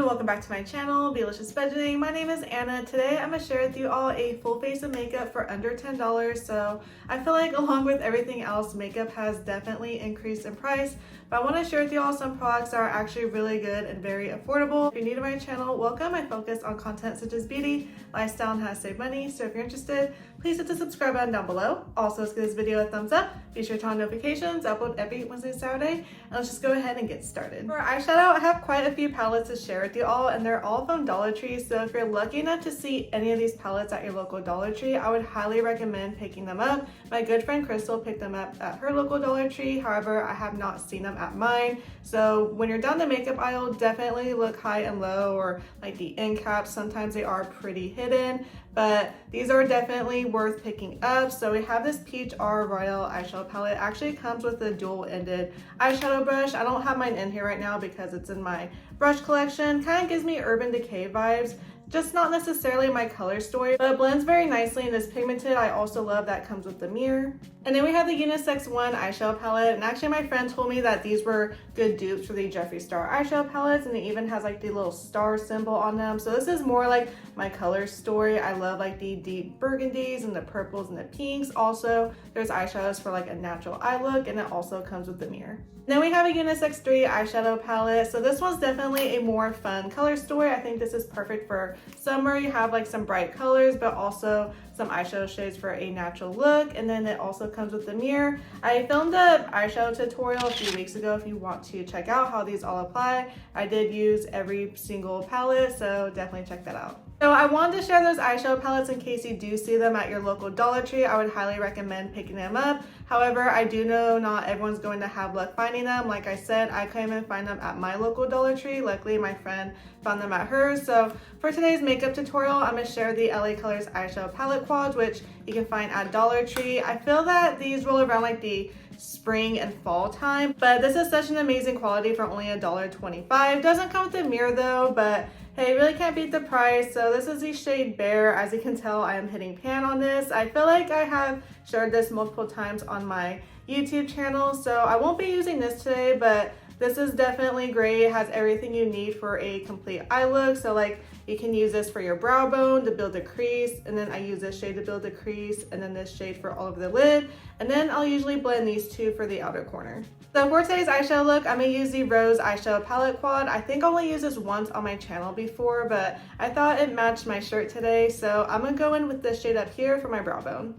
welcome back to my channel, Delicious Budgeting. My name is Anna. Today I'm going to share with you all a full face of makeup for under $10. So I feel like along with everything else, makeup has definitely increased in price, but I want to share with you all some products that are actually really good and very affordable. If you're new to my channel, welcome. I focus on content such as beauty, lifestyle, and how to save money. So if you're interested, please hit the subscribe button down below. Also, let's give this video a thumbs up. Be sure to turn on notifications. I upload every Wednesday and Saturday. And let's just go ahead and get started. For eyeshadow, I have quite a few palettes to share with you all, and they're all from Dollar Tree. So if you're lucky enough to see any of these palettes at your local Dollar Tree, I would highly recommend picking them up. My good friend Crystal picked them up at her local Dollar Tree. However, I have not seen them at mine. So when you're down the makeup aisle, definitely look high and low, or like the end caps. Sometimes they are pretty hidden, but these are definitely worth picking up. So we have this Peach R Royal eyeshadow palette. It actually comes with a dual-ended eyeshadow brush. I don't have mine in here right now because it's in my brush collection. Kind of gives me Urban Decay vibes. Just not necessarily my color story, but it blends very nicely and is pigmented. I also love that it comes with the mirror. And then we have the Unisex One eyeshadow palette. And actually my friend told me that these were good dupes for the Jeffree Star eyeshadow palettes, and it even has like the little star symbol on them. So this is more like my color story. I love like the deep burgundies and the purples and the pinks. Also, there's eyeshadows for like a natural eye look, and it also comes with the mirror. Then we have a Unisex 3 eyeshadow palette. So this one's definitely a more fun color story. I think this is perfect for summer. You have like some bright colors, but also some eyeshadow shades for a natural look. And then it also comes with the mirror. I filmed an eyeshadow tutorial a few weeks ago if you want to check out how these all apply. I did use every single palette, so definitely check that out. So I wanted to share those eyeshadow palettes in case you do see them at your local Dollar Tree. I would highly recommend picking them up. However, I do know not everyone's going to have luck finding them. Like I said, I couldn't even find them at my local Dollar Tree. Luckily, my friend found them at hers. So for today's makeup tutorial, I'm going to share the LA Colors eyeshadow palette quads, which you can find at Dollar Tree. I feel that these roll around like the spring and fall time, but this is such an amazing quality for only $1.25. Doesn't come with a mirror though, but hey, really can't beat the price. So this is the shade Bear. As you can tell, I am hitting pan on this. I feel like I have shared this multiple times on my YouTube channel, so I won't be using this today, but this is definitely great. It has everything you need for a complete eye look. So like you can use this for your brow bone to build a crease, and then I use this shade to build a crease, and then this shade for all over the lid, and then I'll usually blend these two for the outer corner. So for today's eyeshadow look, I'm going to use the Rose eyeshadow palette quad. I think I only used this once on my channel before, but I thought it matched my shirt today, so I'm going to go in with this shade up here for my brow bone.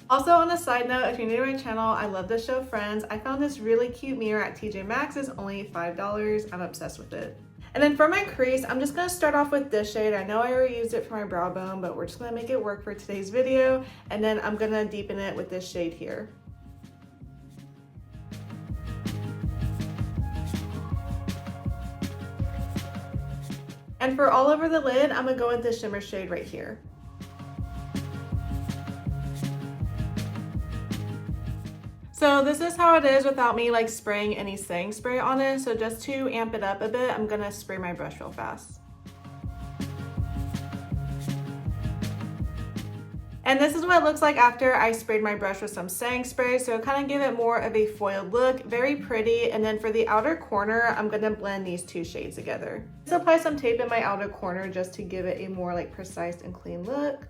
Also, on a side note, if you're new to my channel, I love the show Friends. I found this really cute mirror at TJ Maxx. It's only $5. I'm obsessed with it. And then for my crease, I'm just going to start off with this shade. I know I already used it for my brow bone, but we're just going to make it work for today's video. And then I'm going to deepen it with this shade here. And for all over the lid, I'm going to go with this shimmer shade right here. So this is how it is without me like spraying any setting spray on it. So just to amp it up a bit, I'm gonna spray my brush real fast. And this is what it looks like after I sprayed my brush with some setting spray. So kind of give it more of a foiled look, very pretty. And then for the outer corner, I'm gonna blend these two shades together. Just apply some tape in my outer corner just to give it a more like precise and clean look.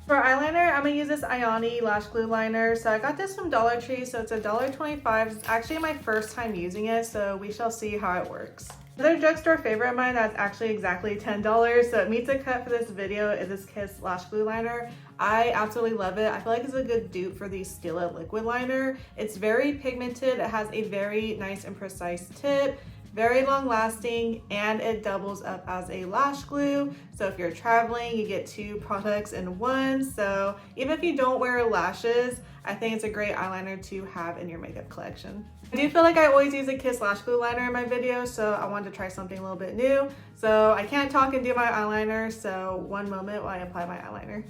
For eyeliner, I'm going to use this Ione Lash Glue Liner. So I got this from Dollar Tree, so it's $1.25. It's actually my first time using it, so we shall see how it works. Another drugstore favorite of mine that's actually exactly $10, so it meets a cut for this video, is this Kiss Lash Glue Liner. I absolutely love it. I feel like it's a good dupe for the Steal It liquid liner. It's very pigmented. It has a very nice and precise tip. Very long lasting, and it doubles up as a lash glue. So if you're traveling, you get two products in one. So even if you don't wear lashes, I think it's a great eyeliner to have in your makeup collection. I do feel like I always use a Kiss Lash Glue Liner in my videos, so I wanted to try something a little bit new. So I can't talk and do my eyeliner, so one moment while I apply my eyeliner.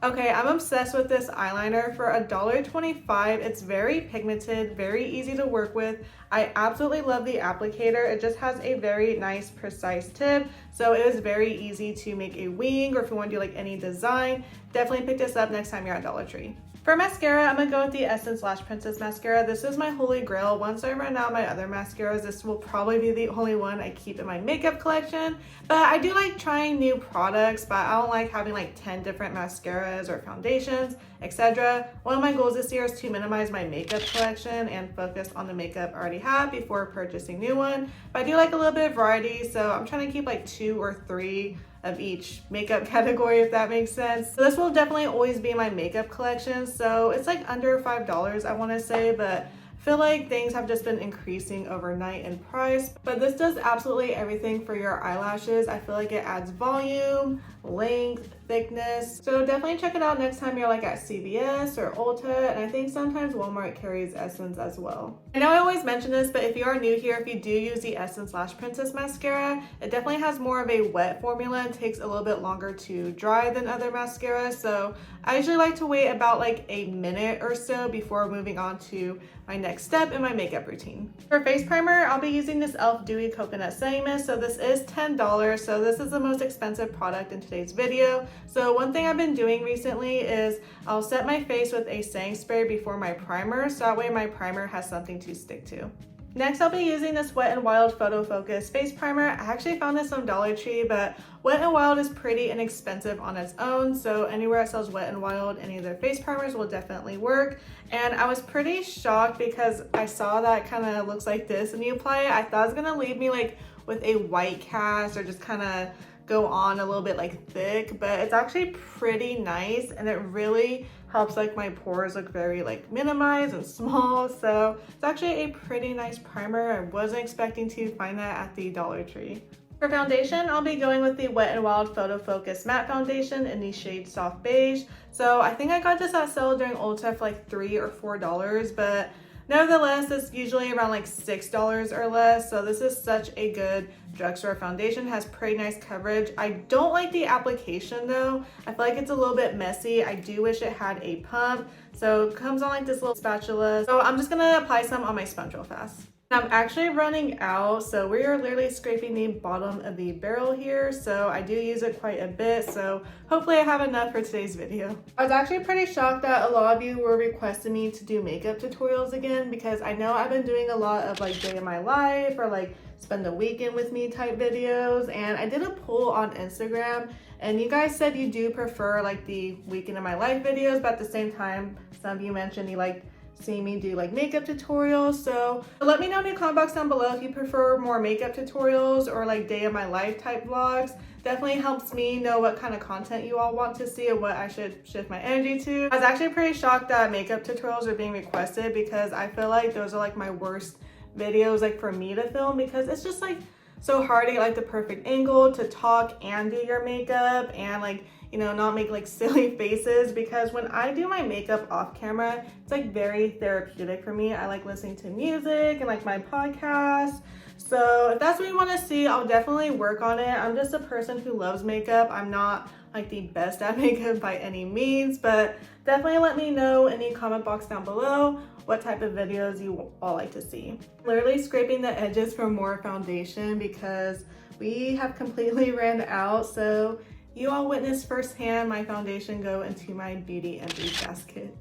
Okay, I'm obsessed with this eyeliner for $1.25. It's very pigmented, very easy to work with. I absolutely love the applicator. It just has a very nice, precise tip. So it is very easy to make a wing, or if you want to do like any design, definitely pick this up next time you're at Dollar Tree. For mascara, I'm gonna go with the Essence Lash Princess mascara. This is my holy grail. Once I run out my other mascaras, this will probably be the only one I keep in my makeup collection. But I do like trying new products, but I don't like having like 10 different mascaras or foundations, etc. One of my goals this year is to minimize my makeup collection and focus on the makeup I already have before purchasing new one. But I do like a little bit of variety, so I'm trying to keep like 2 or 3 of each makeup category, if that makes sense. So this will definitely always be in my makeup collection. So it's like under $5, I want to say, but I feel like things have just been increasing overnight in price. But this does absolutely everything for your eyelashes. I feel like it adds volume, length, thickness. So definitely check it out next time you're like at CVS or Ulta, and I think sometimes Walmart carries Essence as well. I know I always mention this, but if you are new here, if you do use the Essence Lash Princess mascara, it definitely has more of a wet formula and takes a little bit longer to dry than other mascaras. So I usually like to wait about like a minute or so before moving on to my next step in my makeup routine. For face primer, I'll be using this e.l.f. Dewy Coconut Setting Mist. So this is $10. So this is the most expensive product in today's video. So one thing I've been doing recently is I'll set my face with a setting spray before my primer, so that way my primer has something to stick to. Next, I'll be using this Wet n Wild Photo Focus Face Primer. I actually found this on Dollar Tree, but Wet n Wild is pretty inexpensive on its own, so anywhere that sells Wet n Wild, any of their face primers will definitely work. And I was pretty shocked because I saw that kind of looks like this and you apply it. I thought it was gonna leave me like with a white cast or just kind of go on a little bit like thick, but it's actually pretty nice and it really helps like my pores look very like minimized and small. So it's actually a pretty nice primer. I wasn't expecting to find that at the Dollar Tree. For foundation, I'll be going with the Wet n Wild Photo Focus Matte Foundation in the shade Soft Beige. So I think I got this at sale during Ulta for like $3 or $4, but nevertheless, it's usually around like $6 or less. So this is such a good drugstore foundation, has pretty nice coverage. I don't like the application though. I feel like it's a little bit messy. I do wish it had a pump. So it comes on like this little spatula. So I'm just gonna apply some on my sponge real fast. I'm actually running out, so we are literally scraping the bottom of the barrel here, so I do use it quite a bit, so hopefully I have enough for today's video. I was actually pretty shocked that a lot of you were requesting me to do makeup tutorials again, because I know I've been doing a lot of like day in my life or like spend the weekend with me type videos, and I did a poll on Instagram and you guys said you do prefer like the weekend in my life videos, but at the same time some of you mentioned you like seeing me do like makeup tutorials. So let me know in the comment box down below if you prefer more makeup tutorials or like day of my life type vlogs. Definitely helps me know what kind of content you all want to see and what I should shift my energy to. I was actually pretty shocked that makeup tutorials are being requested, because I feel like those are like my worst videos like for me to film, because it's just like so hard to get like the perfect angle to talk and do your makeup and like, you know, not make like silly faces, because when I do my makeup off camera, it's like very therapeutic for me. I like listening to music and like my podcast. So if that's what you want to see, I'll definitely work on it. I'm just a person who loves makeup. I'm not like the best at makeup by any means, but definitely let me know in the comment box down below what type of videos you all like to see. Literally scraping the edges for more foundation because we have completely ran out. So you all witnessed firsthand my foundation go into my beauty empty basket.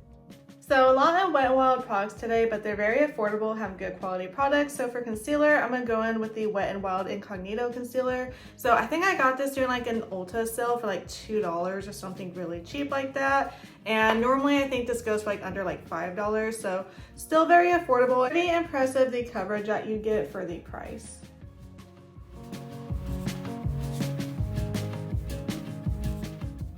So a lot of Wet n Wild products today, but they're very affordable, have good quality products. So for concealer, I'm gonna go in with the Wet n Wild Incognito Concealer. So I think I got this during like an Ulta sale for like $2 or something really cheap like that. And normally I think this goes for like under like $5. So still very affordable. Pretty impressive the coverage that you get for the price.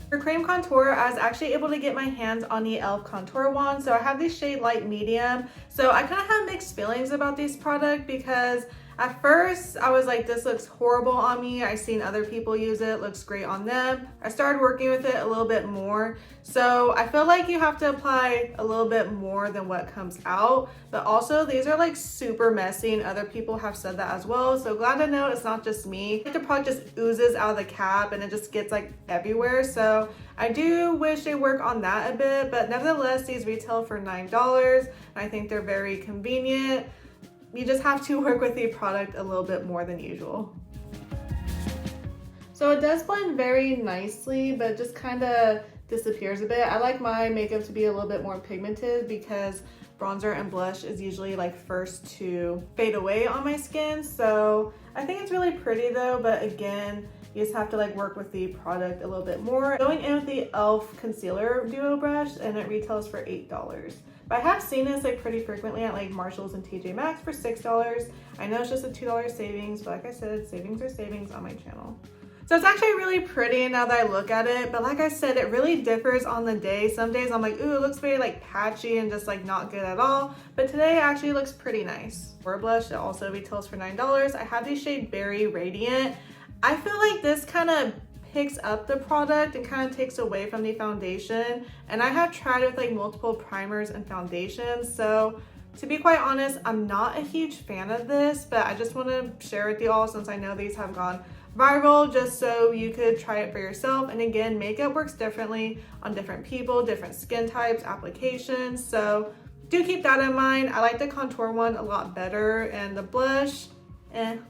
For cream contour, I was actually able to get my hands on the e.l.f. contour wand. So I have the shade light medium. So I kind of have mixed feelings about this product because At first, I was like, this looks horrible on me. I've seen other people use it, looks great on them. I started working with it a little bit more. So I feel like you have to apply a little bit more than what comes out. But also, these are like super messy and other people have said that as well. So glad to know it's not just me. The product just oozes out of the cap and it just gets like everywhere. So I do wish they work on that a bit, but nevertheless, these retail for $9. And I think they're very convenient. You just have to work with the product a little bit more than usual. So it does blend very nicely, but just kind of disappears a bit. I like my makeup to be a little bit more pigmented because bronzer and blush is usually like first to fade away on my skin. So I think it's really pretty though, but again, you just have to like work with the product a little bit more. Going in with the e.l.f. concealer duo brush, and it retails for $8. But I have seen this like pretty frequently at like Marshalls and TJ Maxx for $6. I know it's just a $2 savings, but like I said, savings are savings on my channel. So it's actually really pretty now that I look at it, but like I said, it really differs on the day. Some days I'm like, ooh, it looks very like patchy and just like not good at all. But today it actually looks pretty nice. For blush, it also retails for $9. I have the shade Berry Radiant. I feel like this kind of picks up the product and kind of takes away from the foundation. And I have tried it with like multiple primers and foundations. So to be quite honest, I'm not a huge fan of this, but I just want to share with you all since I know these have gone viral, just so you could try it for yourself. And again, makeup works differently on different people, different skin types, applications. So do keep that in mind. I like the contour one a lot better, and the blush, And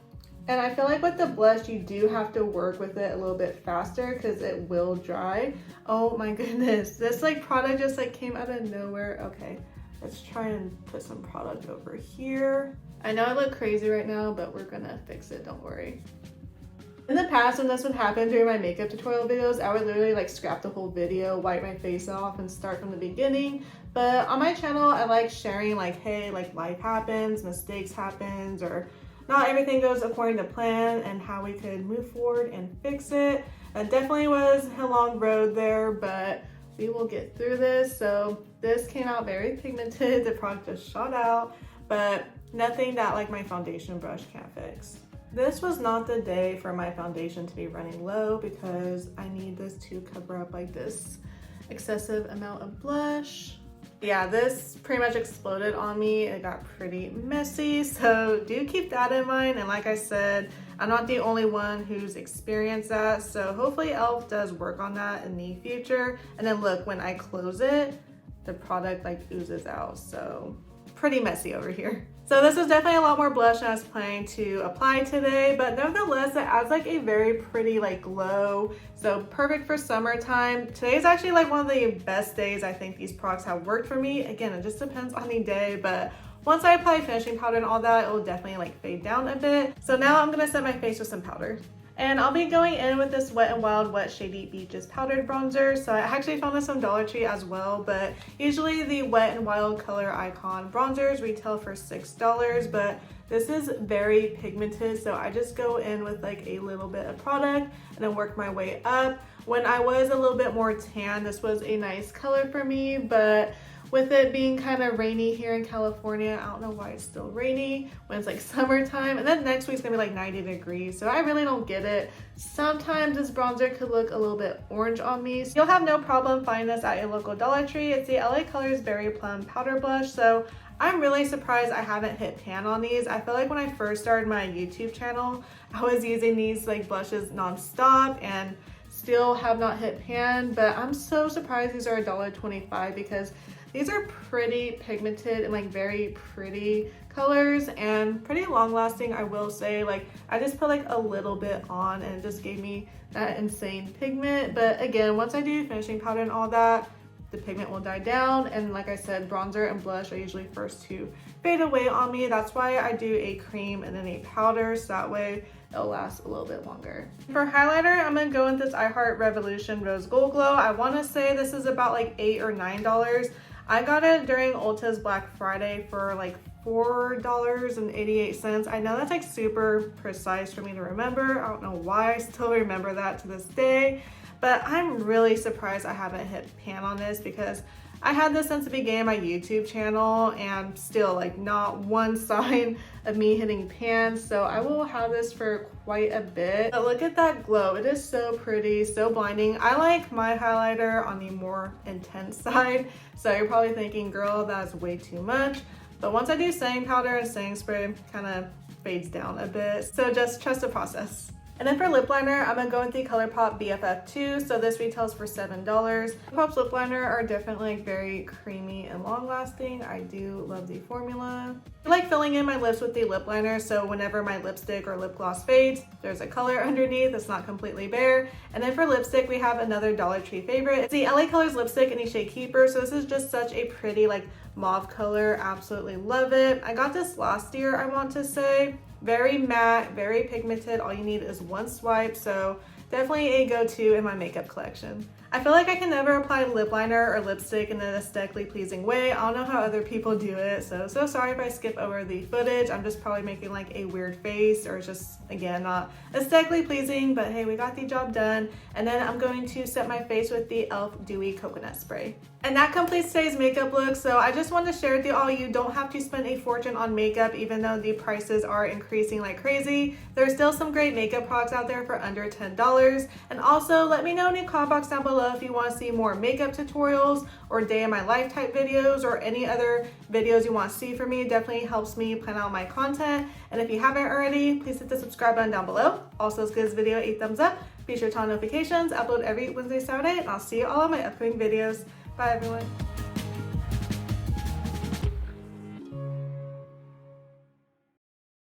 I feel like with the blush, you do have to work with it a little bit faster because it will dry. Oh my goodness, this like product just like came out of nowhere. Okay, let's try and put some product over here. I know I look crazy right now, but we're gonna fix it, don't worry. In the past, when this would happen during my makeup tutorial videos, I would literally like scrap the whole video, wipe my face off, and start from the beginning. But on my channel, I like sharing like, hey, like life happens, mistakes happens, or not everything goes according to plan, and how we could move forward and fix it. It definitely was a long road there, but we will get through this. So this came out very pigmented. The product just shot out, but nothing that like my foundation brush can't fix. This was not the day for my foundation to be running low because I need this to cover up like this excessive amount of blush. Yeah, this pretty much exploded on me. It got pretty messy, so do keep that in mind. And like I said, I'm not the only one who's experienced that, so hopefully e.l.f. does work on that in the future. And then look, when I close it, the product like oozes out, so pretty messy over here. So this is definitely a lot more blush than I was planning to apply today, but nevertheless, it adds like a very pretty like glow. So perfect for summertime. Today is actually like one of the best days I think these products have worked for me. Again, it just depends on the day, but once I apply finishing powder and all that, it will definitely like fade down a bit. So now I'm gonna set my face with some powder. And I'll be going in with this Wet n Wild Wet Shady Beaches powdered bronzer. So I actually found this on Dollar Tree as well, but usually the Wet n Wild Color Icon bronzers retail for $6, but this is very pigmented, so I just go in with like a little bit of product and then work my way up. When I was a little bit more tan, this was a nice color for me, but with it being kind of rainy here in California, I don't know why it's still rainy when it's like summertime, and then next week's gonna be like 90 degrees, so I really don't get it. Sometimes this bronzer could look a little bit orange on me, so you'll have no problem finding this at your local Dollar Tree. It's the LA Colors Berry Plum Powder Blush, so I'm really surprised I haven't hit pan on these. I feel like when I first started my YouTube channel, I was using these like blushes non-stop and still have not hit pan, but I'm so surprised these are $1.25 because these are pretty pigmented and like very pretty colors and pretty long lasting, I will say. Like I just put like a little bit on and it just gave me that insane pigment. But again, once I do finishing powder and all that, the pigment will die down. And like I said, bronzer and blush are usually first to fade away on me. That's why I do a cream and then a powder, so that way it'll last a little bit longer. For highlighter, I'm gonna go with this I Heart Revolution Rose Gold Glow. I wanna say this is about like $8 or $9. I got it during Ulta's Black Friday for like $4.88. I know that's like super precise for me to remember. I don't know why I still remember that to this day, but I'm really surprised I haven't hit pan on this because I had this since the beginning of my YouTube channel and still like not one sign of me hitting pan. So I will have this for quite a bit. But look at that glow. It is so pretty, so blinding. I like my highlighter on the more intense side. So you're probably thinking, girl, that's way too much. But once I do setting powder and setting spray, it kind of fades down a bit. So just trust the process. And then for lip liner, I'm gonna go with the ColourPop BFF2. So this retails for $7. ColourPop's lip liner are definitely like very creamy and long lasting. I do love the formula. I like filling in my lips with the lip liner, so whenever my lipstick or lip gloss fades, there's a color underneath. It's not completely bare. And then for lipstick, we have another Dollar Tree favorite. It's the LA Colors lipstick in the shade Keeper. So this is just such a pretty like mauve color. Absolutely love it. I got this last year, I want to say. Very matte, very pigmented. All you need is one swipe, so definitely a go-to in my makeup collection. I feel like I can never apply lip liner or lipstick in an aesthetically pleasing way. I don't know how other people do it, so sorry if I skip over the footage. I'm just probably making like a weird face, or just, again, not aesthetically pleasing, but hey, we got the job done. And then I'm going to set my face with the e.l.f. Dewy Coconut Spray. And that completes today's makeup look. So I just wanted to share with you all, you don't have to spend a fortune on makeup, even though the prices are increasing like crazy. There's still some great makeup products out there for under $10. And also let me know in the comment box down below if you want to see more makeup tutorials or day in my life type videos, or any other videos you want to see from me. It definitely helps me plan out my content. And if you haven't already, please hit the subscribe button down below. Also, let's give this video a thumbs up. Be sure to turn on notifications. I upload every Wednesday, Saturday, and I'll see you all in my upcoming videos. Bye everyone.